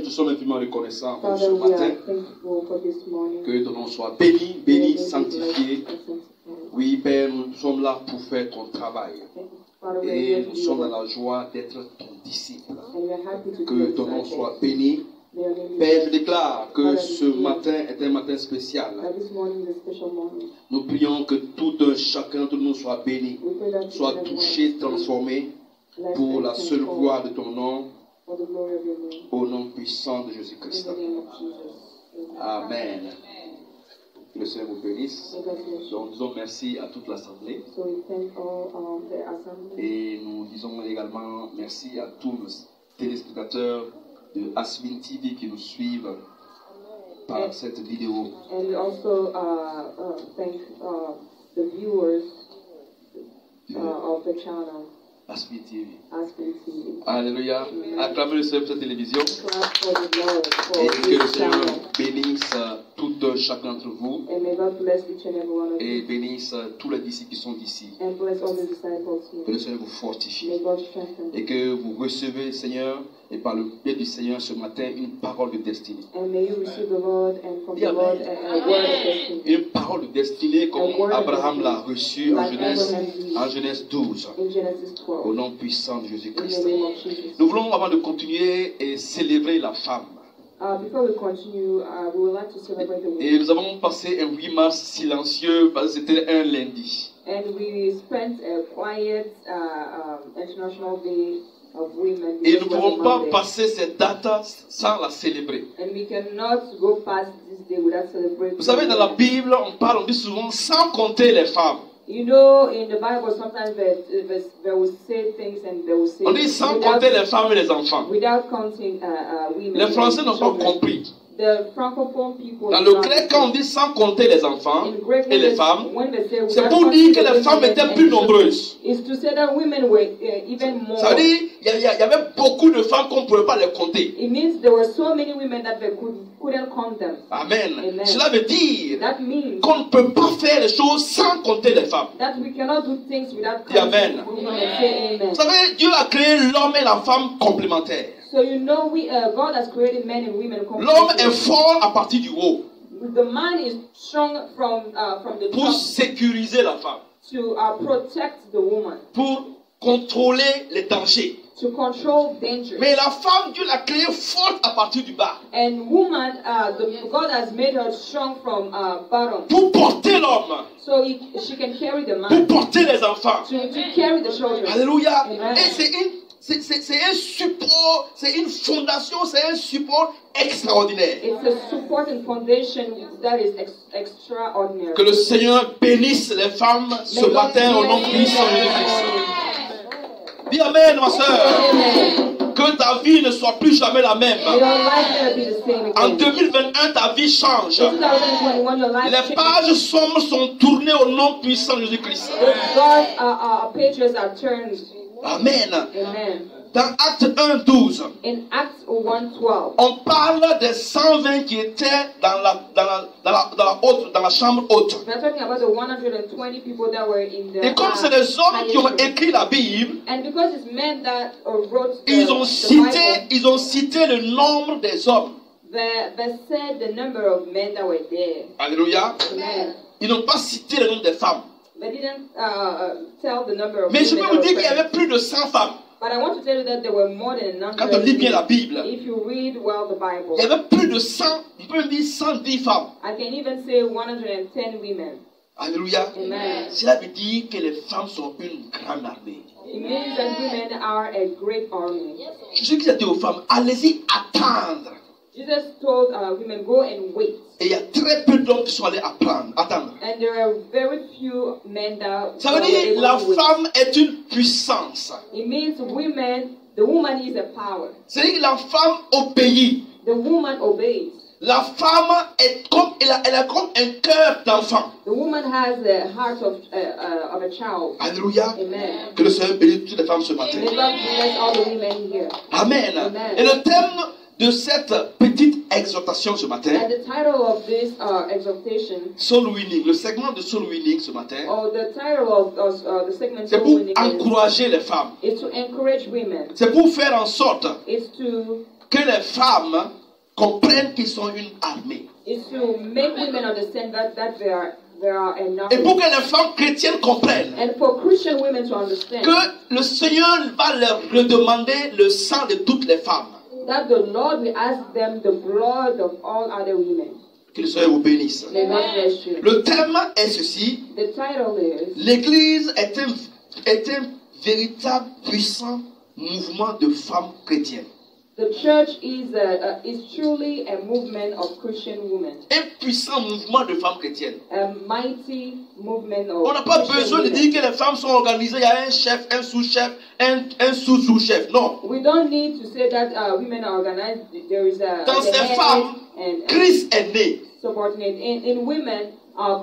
te sommes infiniment reconnaissants pour Father, ce we are matin. thankful for this morning. Que ton nom soit béni, béni, May sanctifié. Oui, Père, nous sommes là pour faire ton travail. Father, we are Et here nous to sommes do dans la joie d'être ton disciple. and we are happy to Que be ton nom disciples. soit béni. May your name be Père, je blessed. déclare que ce matin est un matin spécial. That this morning is a special morning. Nous prions que tout un chacun de nous soit béni, We pray that soit touché, transformé pour la seule gloire de ton nom, for the glory of your name. au nom puissant de In Jésus-Christ. the name of Jesus. Amen. Que le Seigneur vous bénisse. May God bless you. Donc, disons merci à toute l'Assemblée. So we thank all the assembly. Et nous disons également merci à tous les téléspectateurs de Asmin TV qui nous suivent par cette vidéo. And we also thank the viewers of the channel, Asmin TV. Aspen TV. Alléluia. Acclamez le Seigneur pour cette télévision. Clap for the Lord for Et que le this Seigneur channel. bénisse tout un chacun d'entre vous. And may God bless each and every one of Et you. bénisse tous les disciples qui sont d'ici. And bless all the disciples Que le here. Seigneur vous fortifie. May God strengthen. Et que vous recevez, Seigneur, et par le biais du Seigneur ce matin, une parole de destinée. And may you receive the Lord and from the Amen. Lord a word of destiny. Une parole de destinée comme Abraham l'a reçue en Genèse 12. In Genesis Au 12. nom puissant de In Jésus-Christ. the name of Jesus. Nous voulons, avant de continuer, et célébrer la femme. Before we continue, we would like to celebrate the Et women. nous avons passé un 8 mars silencieux parce que c'était un lundi. And we spent a quiet International Day of Women. Et nous ne because it was pouvons a pas Monday. passer cette date sans la célébrer. And we cannot go past this day without celebrating. Vous savez, dans la Bible, on dit souvent sans compter les femmes. You know, in the Bible, sometimes they will say things and they will say On dit sans compter les femmes et les enfants. without counting women. Les Français n'ont pas children. compris. The francophone people. Dans le grec, quand on dit sans compter les enfants in Greek, et les femmes, when they say c'est without pour counting dire que the les femmes women étaient and plus children, nombreuses. is to say that women were even more. Ça veut dire qu'il y avait beaucoup de femmes qu'on ne pouvait pas les compter. It means there were so many women that they couldn't count them. Amen. Amen. Cela veut dire That means qu'on ne peut pas faire les choses sans compter les femmes. that we cannot do things without Dis Amen. counting women and say amen. Vous savez, Dieu a créé l'homme et la femme complémentaires. So you know, God has created men and women. L'homme est fort à partir du haut The man is strong from the pour top sécuriser la femme, to protect the woman, pour contrôler les dangers. to control danger. Mais la femme, Dieu l'a créée forte à partir du bas And woman, God has made her strong from bottom, pour porter l'homme, so she can carry the pour man, porter les enfants. to carry the children. Alléluia. Amen. Et c'est un support, c'est une fondation, c'est un support extraordinaire. It's a support and foundation that is extraordinary. Que le Seigneur bénisse les femmes ce May God matin au nom bless puissant de you. Jésus-Christ. Dis Amen, ma soeur. Amen. Que ta vie ne soit plus jamais la même. May your life never be the same En again. 2021, ta vie change. In 2021, your life Les changes. pages sombres sont tournées au nom puissant de Jésus-Christ. God's pages are turned. Amen. Amen. Dans Acte 1, 12, In Acts 1:12, on parle des 120 qui étaient dans la chambre haute. we're talking about the 120 people that were in the. Et comme c'est des hommes qui ont highest room. écrit la Bible, And because it's men that wrote the, ils ont the Bible, cité le nombre des hommes. they said the number of men that were there. Alléluia. Amen. Ils n'ont pas cité le nombre des femmes. They didn't tell the number of Mais je women peux vous that dire were qu'il y avait present. plus de 100 femmes. But I want to tell you that there were more than 100. Quand on lit bien la Bible, If you read well the Bible, il y avait plus de 100, je peux même dire 110 femmes. I can even say 110 women. Alléluia. Amen. Cela veut dire que les femmes sont une grande armée. It means that women are a great army. Jésus a dit aux femmes, allez-y attendre. Jesus told women, go and wait. Et il y a très peu d'hommes qui sont allés attendre. And there are very few men that Ça veut were dire able la to wait. femme est une puissance. It means the woman is a power. C'est-à-dire que la femme obéit. The woman obeys. La femme est comme, elle a comme un cœur d'enfant. The woman has the heart of a child. Alléluia. Amen. Que le Seigneur bénisse toutes les femmes ce matin. May God bless all the women here. Amen. Amen. Et le thème de cette petite exhortation ce matin, And the title of this exhortation, Soul Winning, le segment de Soul Winning ce matin, or the title of the segment, c'est pour encourager les femmes. is to encourage women. C'est pour faire en sorte It's to que les femmes comprennent qu'ils sont une armée. is to make women understand that they are enough. Et pour que les femmes chrétiennes comprennent And for Christian women to understand que le Seigneur va leur redemander le sang de toutes les femmes. that the Lord will ask them the blood of all other women. Que le Seigneur vous bénisse. May God bless you. Le thème est ceci. The title is L'Église est un véritable puissant mouvement de femmes chrétiennes. the church is truly a movement of Christian women. Un puissant mouvement de femmes chrétiennes. A mighty movement of On n'a pas Christian besoin de women. dire que les femmes sont organisées. Il y a un chef, un sous-chef, un sous-sous-chef. Non. We don't need to say that women are organized. There is a Dans the ces head femmes, and Christ est né. subordinate. In women,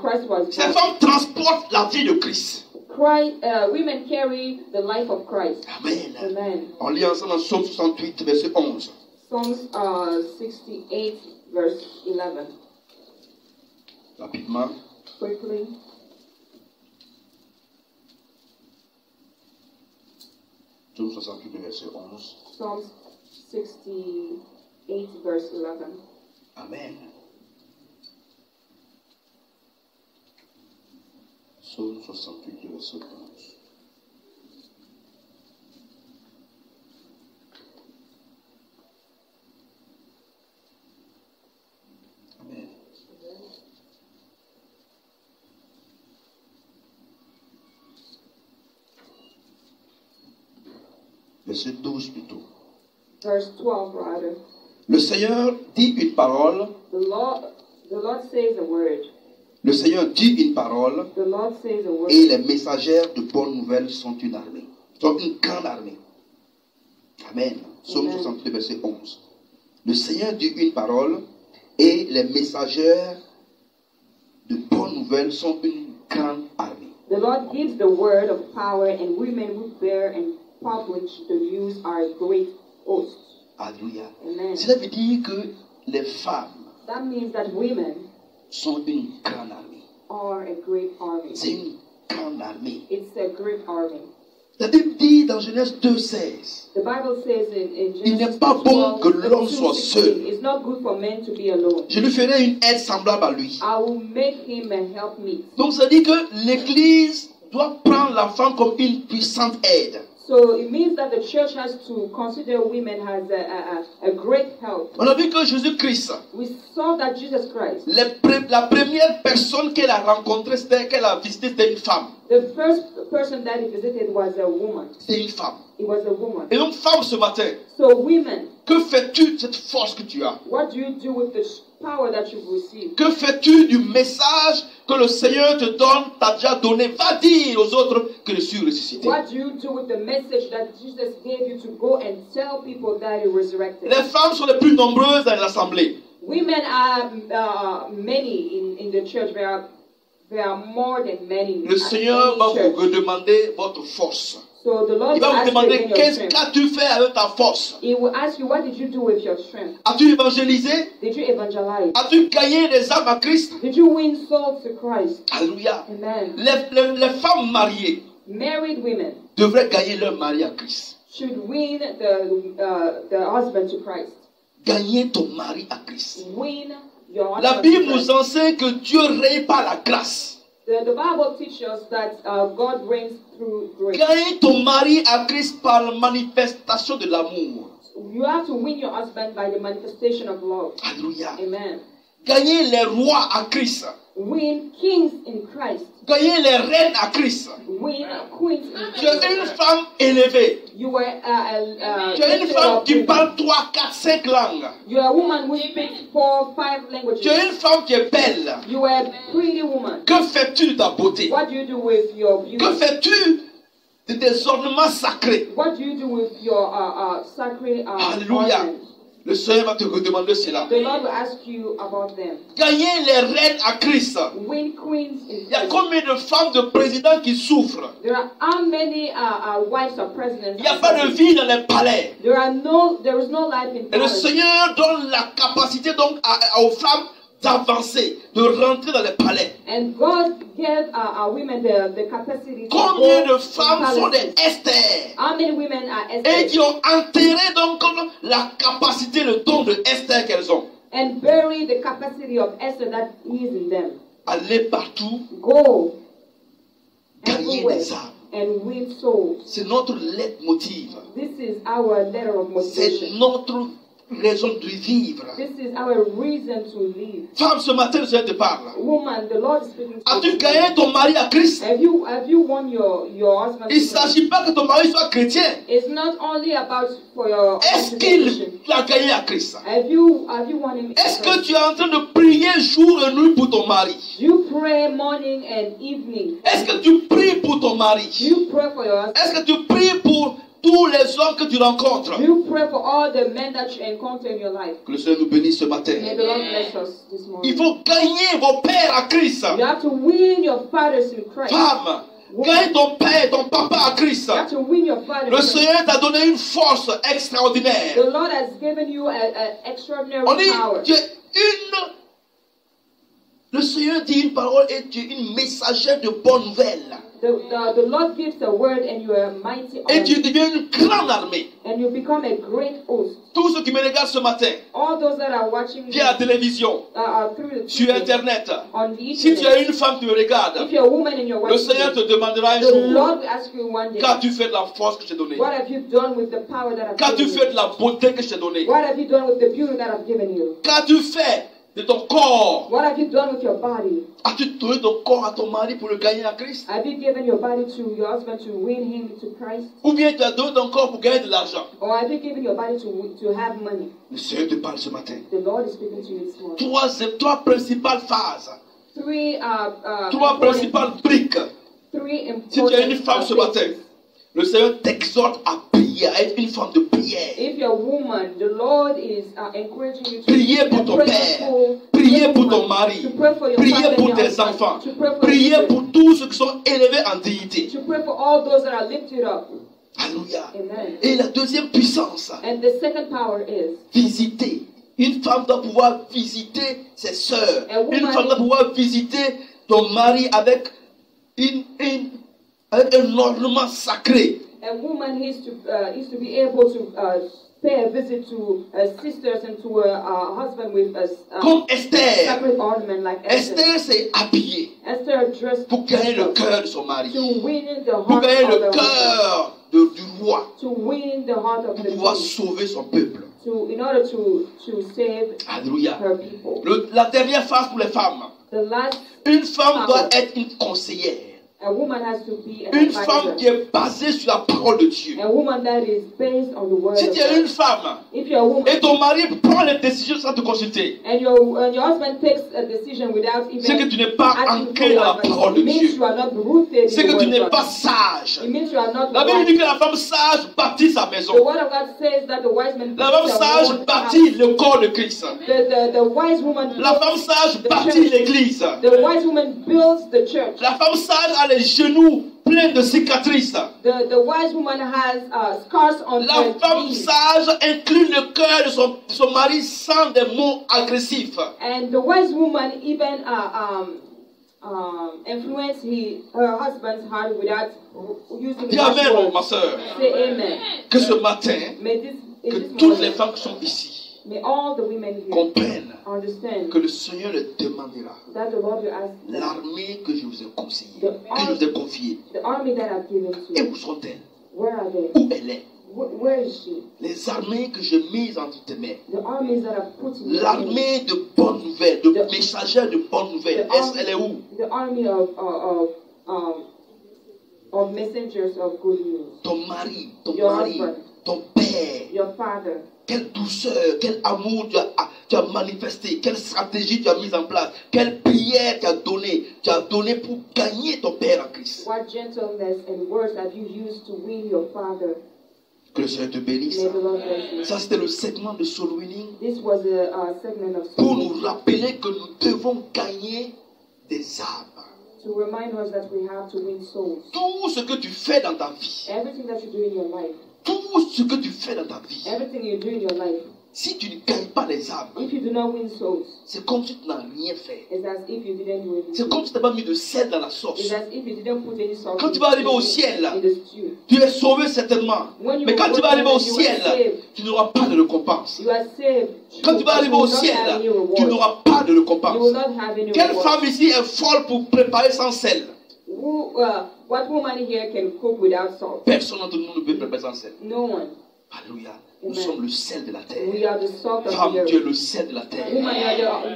Christ was Ces born. femmes transportent la vie de Christ. Women carry the life of Christ. Amen. Amen. On lit ensemble dans Psaume 68, verset 11. Psalms 68, verse 11. Rapidement. Quickly. Psaume 68, verset 11. Psalms 68, verse 11. Amen. Psaume 68, verset 11. Amen. Verset 12 plutôt. Verse 12, rather. Le Seigneur dit une parole. The Lord says a word. Le Seigneur dit une parole. The Lord says a word. Et les messagères de bonnes nouvelles sont une armée. Sont une grande armée. Amen. Psaume 68, verset 11. Le Seigneur dit une parole. Et les messagères de bonnes nouvelles sont une grande armée. The Lord gives the word of power, and women who bear and publish the news are a great host. Alléluia. Amen. Cela veut dire que les femmes That means that women sont une grande armée. are a great army. C'est une grande armée. It's a great army. La Bible dit dans Genèse 2,16. The Bible says in Il n'est Genesis pas bon 12, que l'homme soit 2:16, seul. it's not good for men to be alone. Je lui ferai une aide semblable à lui. I will make him a helpmeet. Donc ça dit que l'Église doit prendre la femme comme une puissante aide. So it means that the church has to consider women as a great help. On a vu que Jésus-Christ, We saw that Jesus Christ, la première personne qu'elle a rencontrée, qu'elle a visitée, c'était une femme. the first person that he visited was a woman. C'était une femme. It was a woman. Et donc, femme, ce matin, So women, que fais-tu de cette force que tu as? what do you do with the power that you've received? Que fais-tu du message que le Seigneur te donne, t'a déjà donné? Va dire aux autres que je suis ressuscité. What do you do with the message that Jesus gave you to go and tell people that he resurrected? Les femmes sont les plus nombreuses dans l'assemblée. Women are many in the church. There are more than many. Le Seigneur in va the church. vous redemander votre force. So the Lord Il va will vous ask you demander again your qu'est-ce strength. qu'as-tu fait avec ta force? He will ask you, what did you do with your strength? As-tu évangélisé? Did you evangelize? As-tu gagné des âmes à Christ? Did you win souls to Christ? Alléluia. Amen. Les femmes mariées Married women devraient gagner leur mari à Christ. should win the husband to Christ. Gagner ton mari à Christ. Win your La husband Bible to nous Christ. enseigne que Dieu règne par la grâce. The Bible teaches us that God reigns through grace. Gagner ton mari à Christ par la manifestation de l'amour. You have to win your husband by the manifestation of love. Alléluia. Amen. Gagner les rois à Christ. Win kings in Christ. Gagner les reines à Christ. Win queens in Tu es Christ. une femme élevée. You were Tu es une femme qui parle 3, 4, 5 langues. You are a woman who speaks 4, 5 languages. Tu es une femme qui est belle. You are a pretty woman. Que fais-tu de ta beauté? What do you do with your beauty? Que fais-tu de tes ornements sacrés? What do you do with your sacred Alléluia. ornaments? Le Seigneur va te redemander cela. The Lord will ask you about them. Gagner les reines à Christ. Win queens in Il y a Christ. combien de femmes de présidents qui souffrent? There are how many wives of presidents? Il n'y a pas de vie dans les palais. There is no life in Et le palace. Seigneur donne la capacité donc aux femmes d'avancer, de rentrer dans les palais. And God gave women the capacity to Combien go de femmes in sont des palaces. Esther How many women are et Esther? qui ont enterré donc la capacité, le don de Esther qu'elles ont? and bury the capacity of Esther that is in them. Aller partout, Go gagner everywhere des âmes. and win souls. C'est notre leitmotiv. This is our letter of C'est motivation. notre raison de vivre. This is our reason to live. Femme, ce matin, le Seigneur te parle. Woman, the Lord is speaking to As-tu you. gagné ton mari à Christ? Have you won your husband? Il ne s'agit pas que ton mari soit chrétien. It's not only about for your Est-ce occupation. qu'il a gagné à Christ? Have you won him? Est-ce que tu es en train de prier jour et nuit pour ton mari? You pray morning and evening. Est-ce que tu pries pour ton mari? You pray for your husband. Est-ce que tu pries pour tous les hommes que tu rencontres? You pray for all the men that you encounter in your life. Que le Seigneur nous bénisse ce May matin. the Lord bless us this morning. Il faut gagner vos pères à Christ. You have to win your fathers in Christ. Femme, gagne ton père, ton papa à Christ. You have to win your fathers. Le Seigneur t'a donné une force extraordinaire. The Lord has given you an extraordinary On dit, power. tu es une... Le Seigneur dit une parole et tu es une messagère de bonnes nouvelles. The Lord gives a word and you are a mighty Et tu army. deviens une grande armée. And you become a great host. Tous ceux qui me regardent ce matin, All those that are watching via la télévision, through the sur TV, Internet, on the si tu internet, es une femme qui me regarde, if you're a woman and you're le watching Seigneur te this, demandera un the jour, Lord will ask you one day, qu'as-tu fait de la force que je t'ai donnée? what have you done with the power that I've Qu'as-tu given fait you? de la beauté que je t'ai donnée? What have you done with the beauty that I've given you? Qu'as-tu fait de ton corps? What have you done with your body? As-tu donné ton corps à ton mari pour le gagner à Christ? Have you given your body to your husband to win him to Christ? Ou bien tu as donné ton corps pour gagner de l'argent? Or have you given your body to have money? Le Seigneur te parle ce matin. The Lord is speaking to you this morning. Trois principales phases. Three Trois principales briques. three Si tu es une important femme ce matin, things. le Seigneur t'exhorte à prier, à être une femme de prière. If you're a woman, the Lord is encouraging you to Prier pour be ton a père, prayerful prier pour woman, ton mari, to pray for your prier family, pour your tes husband, enfants, to pray for prier your pour children, tous ceux qui sont élevés en dignité. to pray for all those that are lifted up. Alléluia. Amen. Et la deuxième puissance, And the second power is visiter. Une femme doit pouvoir visiter ses sœurs. A woman Une femme doit pouvoir visiter ton mari avec avec un ornement sacré. a woman is to be able to pay a visit to her sisters and to her husband with a Comme Esther. sacred ornament like Esther. Esther s'est habillée Esther dressed pour gagner le cœur de son mari. to win the Pour heart gagner of le the husband, cœur du roi. to win the heart of Pour the pouvoir king, sauver son peuple. in order to save Alléluia. her people. La dernière phase pour les femmes. The last, Une femme doit être une conseillère. a woman has to be an Une femme advisor. qui est basée sur la parole de Dieu. A woman that is based on the word Si of tu es une God. femme If you're a woman et ton mari prend les décisions sans te consulter, and your husband takes a decision without even c'est que tu n'es pas asking for ancré your dans la advice, parole de it means Dieu. you are not rooted C'est in the que tu word n'es of pas God. sage. It means you are not La Bible wise. dit que la femme sage bâtit sa maison. The word of God says that the wise man La femme builds a sage wall bâtit house. le corps de Christ. The wise woman La builds femme sage the bâtit church. l'église. The wise woman builds the church. La femme sage a les genoux pleins de cicatrices. The wise woman has scars on La her femme knees. sage incline le cœur de son mari sans des mots agressifs. And the wise woman even influence her husband's heart without using Dis harsh amen, words. ma soeur. Say amen. Que ce matin, May this, in que this toutes les morning, femmes qui sont ici may all the women here comprennent understand que le Seigneur leur demandera that the Lord will ask them, l'armée que je vous ai conseillée, que je vous ai confiée. the army that I've given to Et you, où sont-elles? where are they? Où elle est? Where is she? Les armées que j'ai mises entre tes mains. The armies that I've put in your hands. L'armée de bonnes nouvelles, de messagères de bonnes nouvelles. Elle est où? The army of messengers of good news. Ton mari, Your mari, husband. ton père. Your father. Quelle douceur, quel amour tu as manifesté, quelle stratégie tu as mise en place, quelle prière tu as donné pour gagner ton père en Christ. What gentleness and words have you used to win your father? Que le Seigneur te bénisse. May the Lord bless you. Ça, c'était le segment de soul winning This was a segment of pour soul nous rappeler que nous devons gagner des âmes. to remind us that we have to win souls. Tout ce que tu fais dans ta vie, Everything that you do in your life, tout ce que tu fais dans ta vie, everything you do in your life, Si tu ne gagnes pas les âmes, if you do not win souls, c'est comme si tu n'as rien fait. it's as if you didn't win. C'est comme si tu n'as pas mis de sel dans la sauce. It's as if you didn't put any salt Quand tu vas arriver au ciel, in the stew. tu es sauvé certainement. When you Mais quand go tu vas to arriver au heaven, you are ciel, saved. tu n'auras pas de récompense. You are saved. Quand tu vas arriver You au will not ciel, have any reward. tu n'auras pas de You will récompense. not have any Quelle reward. femme ici est folle pour préparer sans sel? What woman here can cook without salt? Personne d'entre nous ne peut préparer sans sel. No one. Alléluia. Nous Amen. sommes le sel de la We terre. are the salt of Femme, the tu es earth. le sel de la terre. Woman, you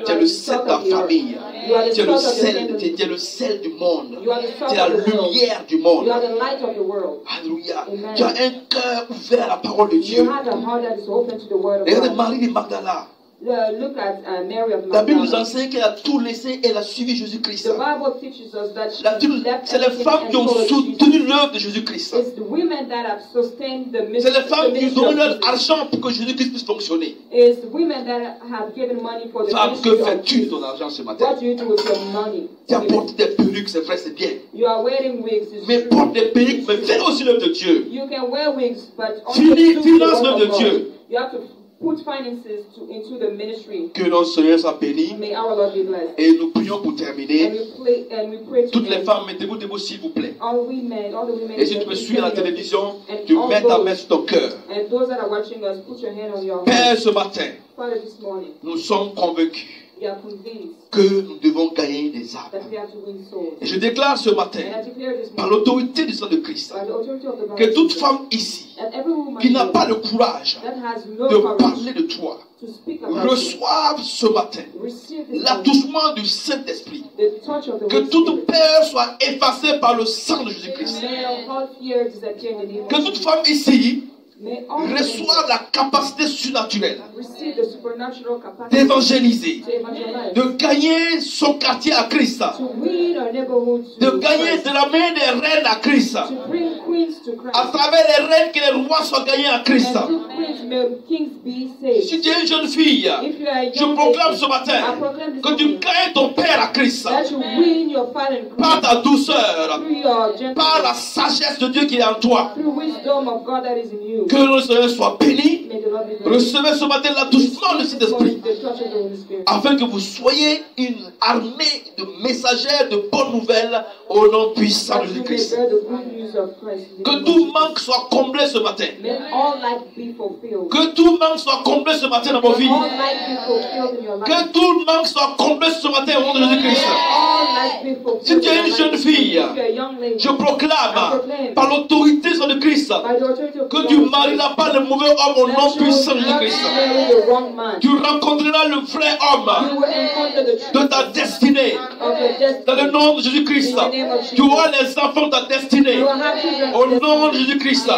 Tu es are le the sel salt de ta of the earth. famille. You are the Tu es le salt of your sel, family. tu es le sel du monde. You are the Tu salt es la of the world. lumière du monde. You are the light of the world. Alléluia. Amen. Tu as un cœur ouvert à la parole de You Dieu. have a heart that is open to the word of Regardez God. Marie de Magdala. Look at Mary of La Bible nous Magdala. enseigne qu'elle a tout laissé et elle a suivi Jésus-Christ. The Bible teaches us that she La Bible, left c'est les everything femmes and qui ont followed Jesus. soutenu l'œuvre de Jésus-Christ. It's the women that have sustained the C'est ministry. les femmes qui donnent leur Jesus. argent pour que Jésus-Christ puisse fonctionner. It's the women that have given money for the Femme, que ministry of fais-tu de Jesus. ton argent ce matin? What do you do with your money? Tu apportes des perruques, c'est vrai, c'est bien. You are wearing wigs. It's Mais true. porte des perruques, mais fais aussi l'œuvre de Dieu. You can wear wigs, but Finance only to the l'œuvre work de of God. Dieu. You have to put finances into the ministry. Que notre Seigneur soit béni. May our Lord be blessed. Et nous prions pour And terminer. we pray to Toutes les end. femmes, mettez-vous debout s'il vous plaît. All the women. Et si tu me suis à la télévision, tu mets ta main sur ton cœur. And those that are watching us, put your hand on your heart. Père, ce matin, Father, this morning, nous sommes convaincus we are convinced que nous devons gagner des âmes. that we have to win souls. Et je déclare ce matin, And I declare this par morning, l'autorité du sang de Christ, by the authority of the blood que of toute Jesus, femme ici that every woman qui n'a here pas le courage that has no de courage parler de toi, to speak about you, reçoive ce matin receive this morning l'attouchement du Saint-Esprit. the touch of the Que Holy toute Spirit. peur soit effacée par le sang de Jésus-Christ. May all fear disappear in the name Que of toute Jesus. femme ici May all reçoive la capacité surnaturelle receive the supernatural capacity d'évangéliser, to evangelize, de gagner son quartier à Christ, to win our neighborhood de to gagner, Christ, de ramener des reines à Christ, to bring queens to Christ, à travers les reines que les rois soient gagnés à Christ. and through queens may kings be saved. Si tu es une jeune fille, If you are a je young proclame lady, ce matin I proclaim this que tu morning gagnes ton Père à Christ that you win your father in par Christ ta douceur, through your par la gentleness, sagesse de Dieu qui est en toi. through wisdom of God that is in you. Que le Seigneur soit béni. May the Lord be blessed. Recevez ce matin l'attouchement du Saint-Esprit, The touch of the Holy Spirit. afin que vous soyez une armée de messagers de bonnes nouvelles au nom puissant That de you may Jésus-Christ. bear the good news of Christ. in the Que name of tout Jesus. manque soit comblé ce matin. May all life be fulfilled. Que tout manque soit comblé ce matin dans vos vies. All life be fulfilled in your life. Que tout manque soit comblé ce matin au nom de Jésus-Christ. All life be fulfilled. Si tu es in your une life. jeune fille, If you're a young lady, je proclame par l'autorité de Christ by the authority of que the tu Lord, marieras pas le mauvais homme au nom that you puissant de will not Jésus-Christ. marry the wrong man. Tu rencontreras le vrai You homme will encounter the de truth ta destinée. of your destiny. Dans le nom de Jésus-Christ, tu auras les enfants de ta destinée. You will have children Au of nom de destiny. Jésus-Christ,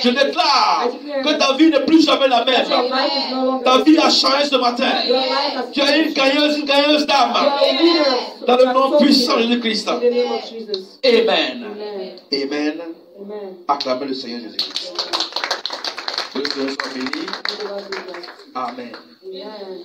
je déclare que ta vie n'est plus jamais la même. Your life is no longer Ta the vie same. a changé ce matin. Your life has Tu es une changed. gagneuse d'âme. You are a leader. Dans You le are nom so puissant de leader. Jésus-Christ. In the name of Jesus. Amen. Amen. Amen. Amen. Acclamez le Seigneur Jésus-Christ. Que le Seigneur soit béni. May the Lord be blessed. Amen. Amen.